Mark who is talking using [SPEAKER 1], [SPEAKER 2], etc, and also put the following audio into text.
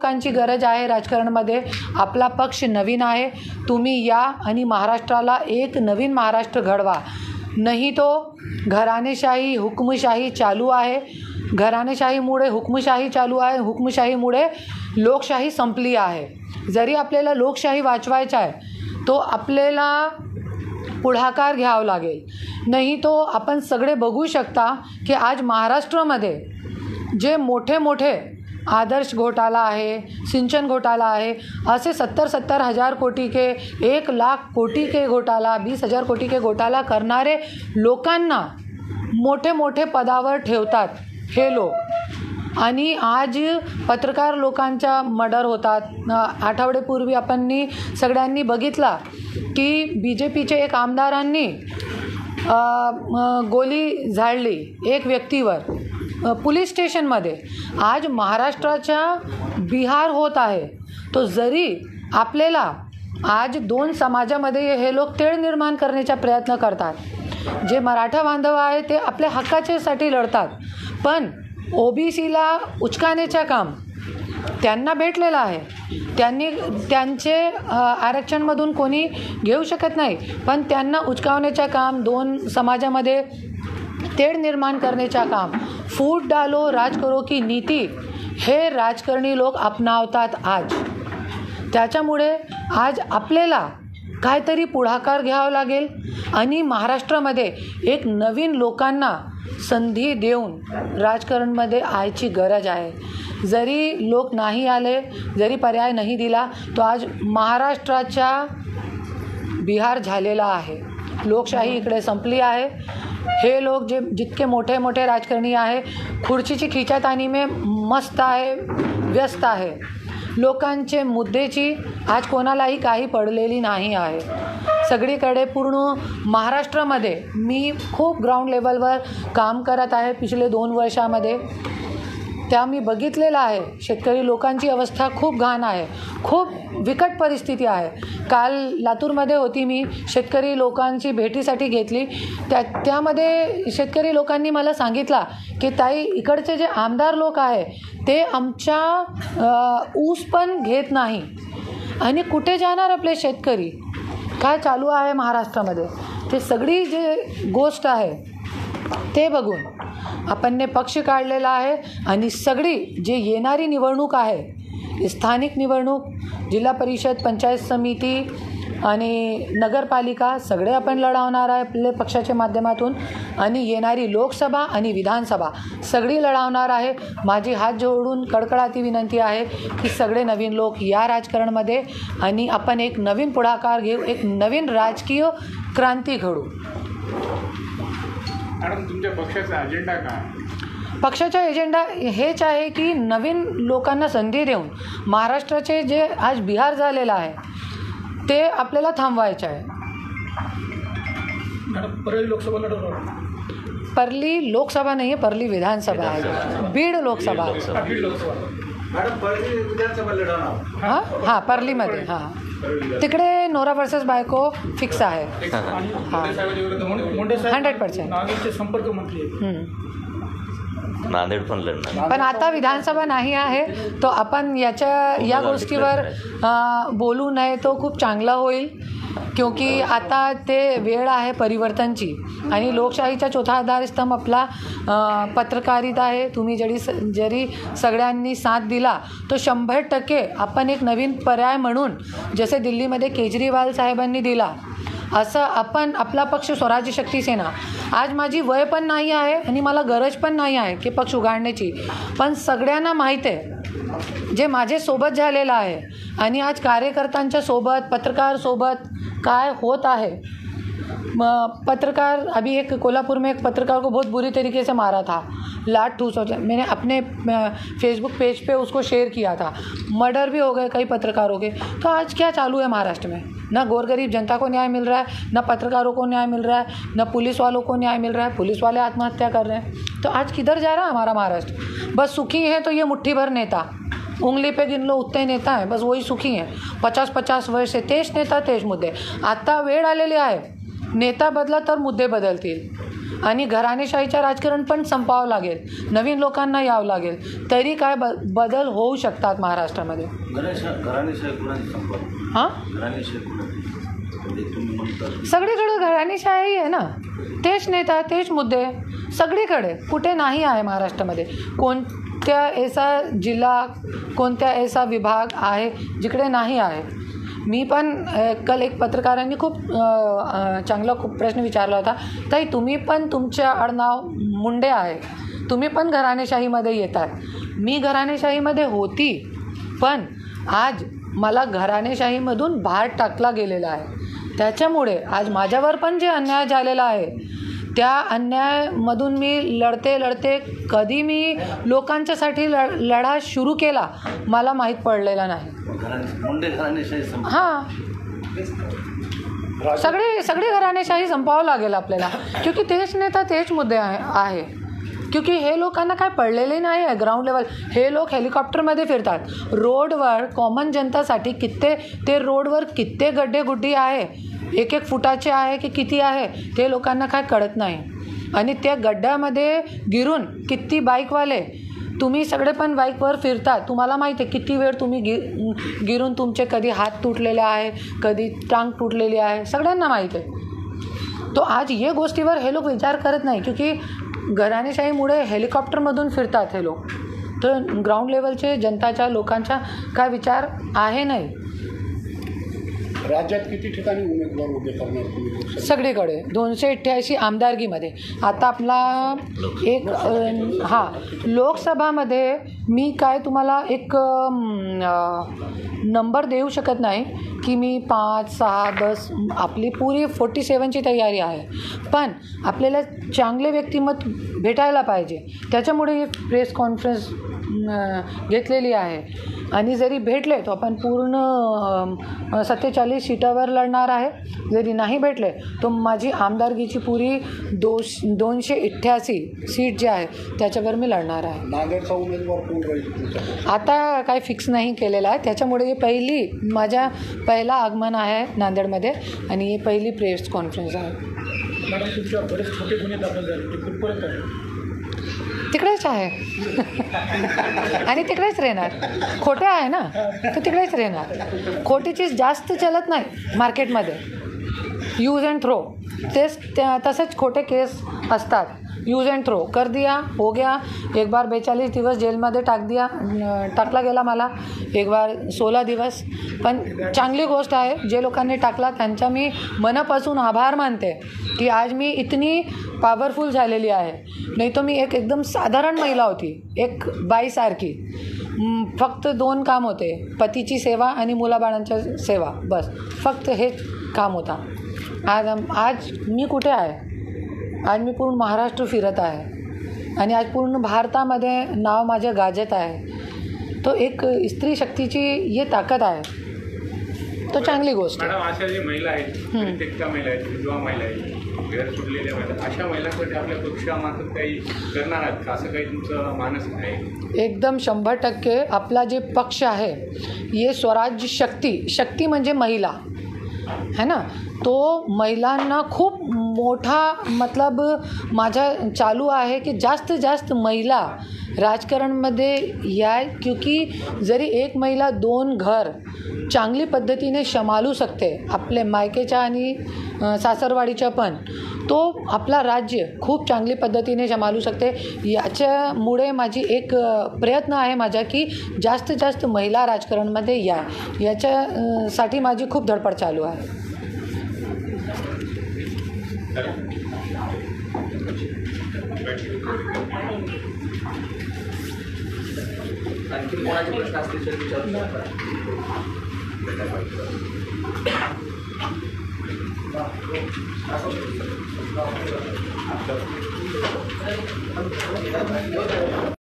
[SPEAKER 1] लोकांची गरज आहे राजकारणामध्ये. आपला पक्ष नवीन आहे, तुम्ही या आणि महाराष्ट्राला एक नवीन महाराष्ट्र घडवा. नाही तो घराणेशाही हुकुमशाही चालू आहे, घराणेशाहीमुळे हुकुमशाही चालू आहे, हुकुमशाहीमुळे लोकशाही संपली आहे. जरी आपल्याला लोकशाही वाचवायचा आहे तो आपल्याला पुढाकार घ्यावा लागेल. नाही तो आपण सगळे बघू शकता की आज महाराष्ट्रामध्ये जे मोठे मोठे आदर्श घोटाला आहे, सिंचन घोटाला आहे, असे 70 हजार कोटी के 1 लाख कोटी के घोटाला, 20,000 कोटी के घोटाला करणारे लोकांना मोठे मोठे पदावर ठेवतात हे लोक. आणि आज पत्रकार लोकांच्या मर्डर होतात. आठवड्यापूर्वी आपण सगळ्यांनी बघितला की BJPचे एक आमदारांनी गोली झाडली एक व्यक्तीवर पोलीस स्टेशनमध्ये. आज महाराष्ट्राच्या बिहार होत आहे. तो जरी आपल्याला आज 2 समाजामध्ये हे लोक तेढ निर्माण करण्याचा प्रयत्न करतात. जे मराठा बांधव आहे ते आपल्या हक्काच्यासाठी लढतात, पण OBCला उचकाण्याचं काम त्यांना भेटलेलं आहे. त्यांचे आरक्षणमधून कोणी घेऊ शकत नाही, पण त्यांना उचकावण्याचं काम, 2 समाजामध्ये तेढ निर्माण करण्याचं काम, फूट डालो राज करो की नीती हे राजकारणी लोक अपनावतात आज. त्याच्यामुळे आज आपल्याला काहीतरी पुढाकार घ्यावा लागेल आणि महाराष्ट्रामध्ये एक नवीन लोकांना संधी देऊन राजकारणमध्ये यायची गरज आहे. जरी लोक नाही आले, जरी पर्याय नाही दिला, तो आज महाराष्ट्राच्या बिहार झालेला आहे. लोकशाही इकडे संपली आहे. हे लोक जे जितके मोठे मोठे राजकारणी आहे खुर्चीची खिचाताणी में मस्त आहे, व्यस्त आहे. लोकांचे मुद्द्याची आज कोणालाही काही पडलेली नाही आहे. सगळीकडे पूर्ण महाराष्ट्रामध्ये मी खूप ग्राउंड लेवलवर काम करत आहे पिछले 2 वर्षामध्ये. त्या मी बघितलेलं आहे. शेतकरी लोकांची अवस्था खूप घाण आहे, खूप विकट परिस्थिती आहे. काल लातूरमध्ये होती मी, शेतकरी लोकांची भेटीसाठी घेतली. त्यामध्ये शेतकरी लोकांनी मला सांगितलं की ताई, इकडचे जे आमदार लोक आहे ते आमच्या ऊस पण घेत नाही. आणि कुठे जाणार आपले शेतकरी? काय चालू आहे महाराष्ट्रामध्ये ते सगळी जे गोष्ट आहे ते बघून आपणने पक्ष काढलेला आहे. आणि सगळी जे येणारी निवडणूक आहे, स्थानिक निवडणूक, जिल्हा परिषद, पंचायत समिती आणि नगरपालिका सगळे आपण लढवणार आहे आपल्या पक्षाच्या माध्यमातून. आणि येणारी लोकसभा आणि विधानसभा सगळी लढवणार आहे. माझी हात जोडून कडकडाती विनंती आहे की सगळे नवीन लोक या राजकारणामध्ये आणि आपण एक नवीन पुढाकार घेऊ, एक नवीन राजकीय क्रांती घडू.
[SPEAKER 2] मॅडम, तुमच्या पक्षाचा अजेंडा काय?
[SPEAKER 1] पक्षाचा एजेंडा हेच आहे की नवीन लोकांना संधी देऊन महाराष्ट्राचे जे आज बिहार झालेलं आहे ते आपल्याला थांबवायचं आहे.
[SPEAKER 2] मॅडम, परळी लोकसभा लढवणार?
[SPEAKER 1] परली लोकसभा नाही आहे, परली विधानसभा आहे. बीड लोकसभा.
[SPEAKER 2] मॅडम, परळी विधानसभा लढवणार?
[SPEAKER 1] हां, परलीमध्ये. हां, तिकडे नोरा वर्सेस बायको फिक्स आहे. हां, 100%.
[SPEAKER 2] संपर्क मंत्री
[SPEAKER 3] नांदेड पण लढणार,
[SPEAKER 1] पण आता विधानसभा नाही आहे, तो आपण या गोष्टीवर बोलू नये तो खूप चांगला होईल. क्योंकि आता ते वेळ आहे परिवर्तनची आणि लोकशाहीचा चौथा आधारस्तंभ आपला पत्रकारिता आहे. तुम्ही जरी सगळ्यांनी साथ दिला तो 100% आपण एक नवीन पर्याय म्हणून, जसे दिल्लीमध्ये केजरीवाल साहेबांनी दिला, असं आपण आपला पक्ष स्वराज्य शक्ती सेना. आज माझी वय पण नाही आहे आणि मला गरज पण नाही आहे की पक्ष उघडण्याची, पण सगळ्यांना माहीत आहे जे माझे सोबत झालेलं आहे आणि आज कार्यकर्त्यांच्या सोबत, पत्रकार सोबत काय होत आहे. पत्रकार अभी एक कोल्हापुर में एक पत्रकार को बहुत बुरी तरीके से मारा था, लात ठूस हो. मैंने अपने फेसबुक पेज पे उसको शेयर किया था. मर्डर भी हो गए कई पत्रकारों के. तो आज क्या चालू है महाराष्ट्र में? ना गोरगरीब जनता को न्याय मिल रहा है, ना पत्रकारों को न्याय मिल रहा है, ना पुलिस वालों को न्याय मिल रहा है. पुलिस वाले आत्महत्या कर रहे हैं. तो आज किधर जा रहा है हमारा महाराष्ट्र? बस सुखी है तो ये मुट्ठी भर नेता, उंगली पे गिन लो उतने नेता है, बस वही सुखी हैं. 50-50 वर्ष तेच नेता तेच मुद्दे. आता वेळ आलेली आहे, नेता बदला तर मुद्दे बदलतील. आणि घराणेशाहीचं राजकारण पण संपावं लागेल, नवीन लोकांना यावं लागेल, तरी काय बदल होऊ शकतात महाराष्ट्रामध्ये. हां, सगळीकडे घराणेशाही आहे ना, तेच नेता तेच मुद्दे सगळीकडे. कुठे नाही आहे महाराष्ट्रामध्ये कोणत्या ऐसा जिल्हा, कोणत्या ऐसा विभाग आहे जिकडे नाही आहे. मी पण काल एक पत्रकारांनी खूप चांगला प्रश्न विचारला होता, ताई तुम्ही पण तुमच्या आडनाव मुंडे आहे, तुम्ही पण घराणेशाहीमध्ये येतात. मी घराणेशाहीमध्ये होती, पण आज मला घराणेशाहीमधून बाहेर टाकला गेलेला आहे. त्याच्यामुळे आज माझ्यावर पण जे अन्याय झालेला आहे त्या अन्यायामधून मी लढते कधी मी लोकांच्यासाठी लढा सुरू केला मला माहीत पडलेला नाही. हां, सगळे घराणेशाही संपावं लागेल आपल्याला, क्योंकि तेच नेता तेच मुद्दे आहे. क्योंकि हे लोकांना काय पडलेले नाही आहे ग्राउंड लेवल. हे लोक हेलिकॉप्टरमध्ये फिरतात रोडवर, कॉमन जनतासाठी ते रोडवर किती गड्डेगुड्डी आहे, 1-1 फुटाचे आहे की किती आहे ते लोकांना काय कळत नाही. आणि त्या गड्ड्यामध्ये गिरून किती बाईकवाले, तुम्ही सगळे पण बाईकवर फिरतात, तुम्हाला माहिती आहे किती वेळ तुम्ही गिरून तुमचे कधी हात तुटलेले आहे, कधी टांग तुटलेली आहे, सगळ्यांना माहीत आहे. तो आज ये गोष्टीवर हे लोक विचार करत नाही, क्योंकि घराणेशाहीमुळे हेलिकॉप्टरमधून फिरतात हे लोक. तर ग्राउंड लेवलचे जनताच्या लोकांचा काय विचार आहे नाही.
[SPEAKER 4] राज्यात किती ठिकाणी उमेदवार उभे करणार तुम्ही?
[SPEAKER 1] सगळीकडे 288 आमदारकीमध्ये. आता आपला एक लोकसभामध्ये मी काय तुम्हाला एक नंबर देऊ शकत नाही की मी 5, 6, 10, आपली पुरी 47ची तयारी आहे. पण आपल्याला चांगले व्यक्तिमत्व भेटायला पाहिजे, त्याच्यामुळे ही प्रेस कॉन्फरन्स घेतलेली आहे. आणि जरी भेटले तर आपण पूर्ण 47 सीटावर लढणार आहे. जरी नाही भेटले तर माझी आमदारकीची पुरी 288 सीट जी आहे त्याच्यावर मी लढणार आहे.
[SPEAKER 4] नांदेडचा उमेदवार कोण राहील?
[SPEAKER 1] आता काही फिक्स नाही केलेला आहे, त्याच्यामुळे माझा पहिला आगमन आहे नांदेडमध्ये आणि ही पहिली प्रेस कॉन्फरन्स आहे.
[SPEAKER 2] मॅडम तुमच्या बरेच छोटे गुन्हे दाखल झाले, ते कुठपर्यंत आहे?
[SPEAKER 1] तिकडेच आहे आणि तिकडेच राहणार. खोटे आहे ना तर तिकडेच राहणार. खोटी चीज जास्त चलत नाही मार्केटमध्ये. यूज अँड थ्रो तसेच खोटे केस असतात. यूज अँड थ्रो कर दिया, हो गया. एक बार 42 दिवस जेलमध्ये टाकला गेला मला, एक बार 16 दिवस. पण चांगली गोष्ट आहे, जे लोकांनी टाकला त्यांचा मी मनापासून आभार मानते की आज मी इतनी पॉवरफुल झालेली आहे. नाही तर मी एकदम साधारण महिला होती, एक बाईसारखी. फक्त 2 काम होते, पतीची सेवा आणि मुलाबाळांच्या सेवा, बस फक्त हेच काम होता. आज मी कुठे आहे? आज मी पूर्ण महाराष्ट्र फिरत आहे आणि आज पूर्ण भारतामध्ये नाव माझं गाजत आहे. तो एक स्त्री शक्तीची ही ताकद आहे, तो चांगली गोष्ट आहे.
[SPEAKER 2] मॅडम अशा जे महिला आहेत, त्या महिला आहेत, विधवा महिला आहेत, घर सुटलेल्या महिला, अशा महिलांसाठी आपल्या पक्षामार्फत काही करणार आहेत का, असं काही तुमचं मानस आहे?
[SPEAKER 1] एकदम 100% आपला जे पक्ष आहे ये स्वराज्य शक्ती म्हणजे महिला है ना, तो महिलांना खूप मोठा मतलब माझा चालू आहे की जास्त महिला राजकारणमध्ये याय. क्योंकि जरी एक महिला 2 घर चांगली पद्धतीने सांभाळू शकते, आपले मायकेच्या आणि सासरवाडीच्या पण, तो आपला राज्य खूप चांगली पद्धतीने सांभाळू शकते. याच्यामुळे माझी एक प्रयत्न आहे माझा की जास्त महिला राजकारणमध्ये याच्यासाठी माझी खूप धडपड चालू आहे.
[SPEAKER 5] आणखी कोणाचे प्रश्न असतील तर विचारू शकता.